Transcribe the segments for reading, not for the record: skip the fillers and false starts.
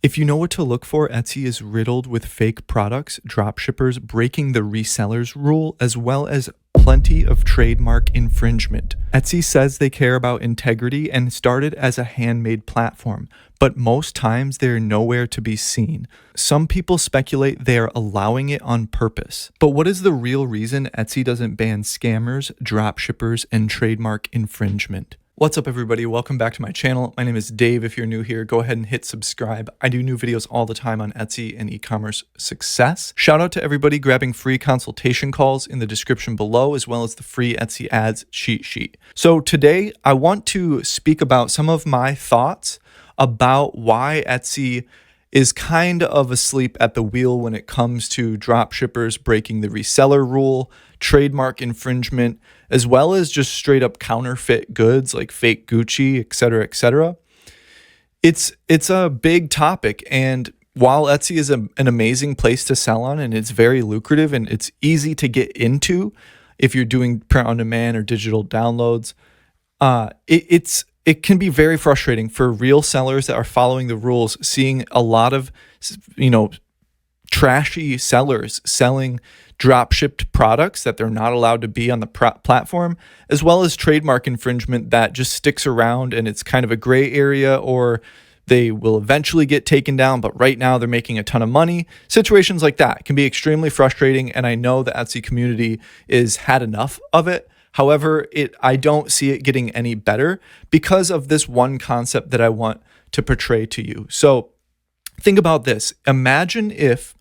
If you know what to look for, Etsy is riddled with fake products, dropshippers breaking the resellers rule, as well as plenty of trademark infringement. Etsy says they care about integrity and started as a handmade platform, but most times they're nowhere to be seen. Some people speculate they are allowing it on purpose. But what is the real reason Etsy doesn't ban scammers, dropshippers, and trademark infringement? What's up, everybody? Welcome back to my channel. My name is Dave. If you're new here, go ahead and hit subscribe. I do new videos all the time on Etsy and e-commerce success. Shout out to everybody grabbing free consultation calls in the description below, as well as the free Etsy ads cheat sheet. So today I want to speak about some of my thoughts about why Etsy is kind of asleep at the wheel when it comes to dropshippers breaking the reseller rule, trademark infringement, as well as just straight up counterfeit goods like fake Gucci, etc., etc. It's a big topic, and while Etsy is an amazing place to sell on, and it's very lucrative and it's easy to get into if you're doing print on demand or digital downloads, it can be very frustrating for real sellers that are following the rules, seeing a lot of, trashy sellers selling drop-shipped products that they're not allowed to be on the platform, as well as trademark infringement that just sticks around and it's kind of a gray area, or they will eventually get taken down, but right now they're making a ton of money. Situations like that can be extremely frustrating, and I know the Etsy community is had enough of it. However, I don't see it getting any better because of this one concept that I want to portray to you. So think about this. Imagine if,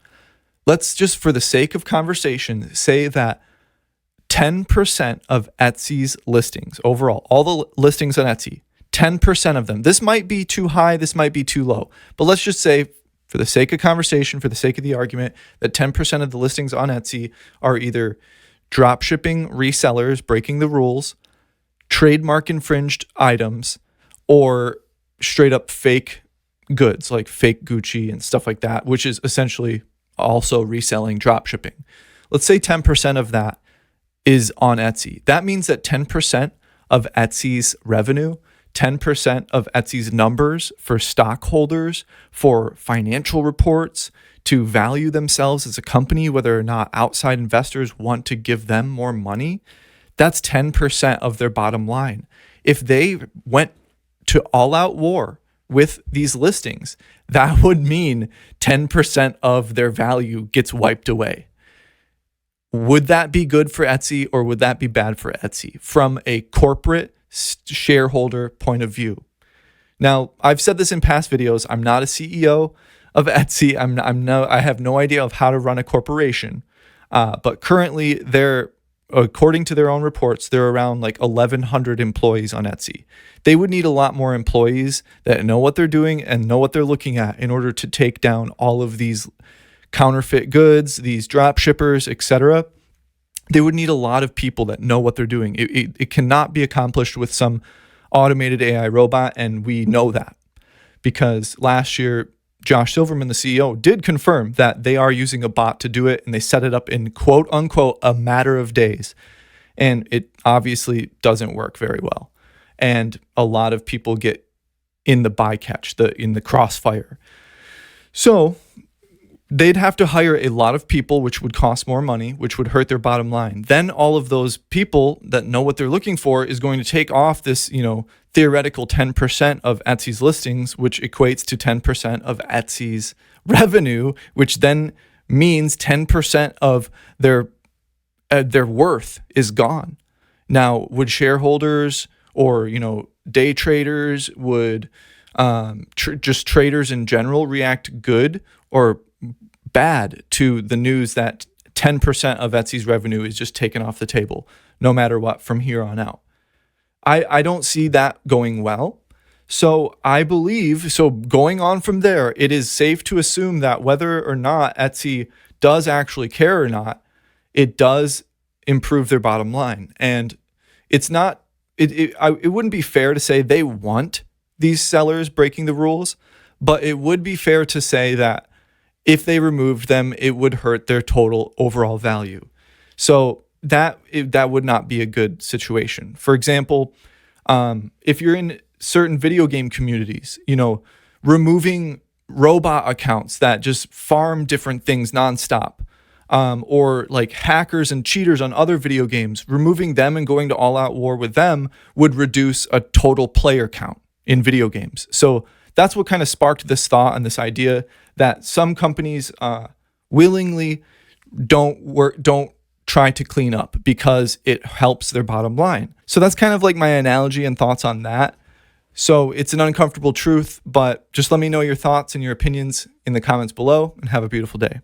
let's just for the sake of conversation, say that 10% of Etsy's listings, overall, all the listings on Etsy, 10% of them, this might be too high, this might be too low, but let's just say, for the sake of conversation, for the sake of the argument, that 10% of the listings on Etsy are either dropshipping resellers breaking the rules, trademark infringed items, or straight up fake goods like fake Gucci and stuff like that, which is essentially also reselling dropshipping. Let's say 10% of that is on Etsy. That means that 10% of Etsy's revenue, 10% of Etsy's numbers for stockholders, for financial reports, to value themselves as a company, whether or not outside investors want to give them more money, that's 10% of their bottom line. If they went to all-out war with these listings, that would mean 10% of their value gets wiped away. Would that be good for Etsy, or would that be bad for Etsy from a corporate shareholder point of view? Now, I've said this in past videos. I'm not a CEO of Etsy. I have no idea of how to run a corporation. But currently, they're, according to their own reports, they're around like 1,100 employees on Etsy. They would need a lot more employees that know what they're doing and know what they're looking at in order to take down all of these counterfeit goods, these drop shippers, etc. They would need a lot of people that know what they're doing. It cannot be accomplished with some automated AI robot, and we know that because last year, Josh Silverman, the CEO, did confirm that they are using a bot to do it, and they set it up in quote unquote a matter of days. And it obviously doesn't work very well. And a lot of people get in the bycatch, in the crossfire. So they'd have to hire a lot of people, which would cost more money, which would hurt their bottom line. Then all of those people that know what they're looking for is going to take off this, theoretical 10% of Etsy's listings, which equates to 10% of Etsy's revenue, which then means 10% of their worth is gone. Now, would shareholders or, day traders, would just traders in general react good or bad to the news that 10% of Etsy's revenue is just taken off the table, no matter what, from here on out? I don't see that going well. So I believe, going on from there, it is safe to assume that whether or not Etsy does actually care or not, it does improve their bottom line. And it's not, it wouldn't be fair to say they want these sellers breaking the rules, but it would be fair to say that if they removed them, it would hurt their total overall value. So that would not be a good situation. For example, if you're in certain video game communities, removing robot accounts that just farm different things nonstop, or like hackers and cheaters on other video games, removing them and going to all out war with them would reduce a total player count in video games. So that's what kind of sparked this thought and this idea that some companies willingly don't try to clean up because it helps their bottom line. So that's kind of like my analogy and thoughts on that. So it's an uncomfortable truth, but just let me know your thoughts and your opinions in the comments below, and have a beautiful day.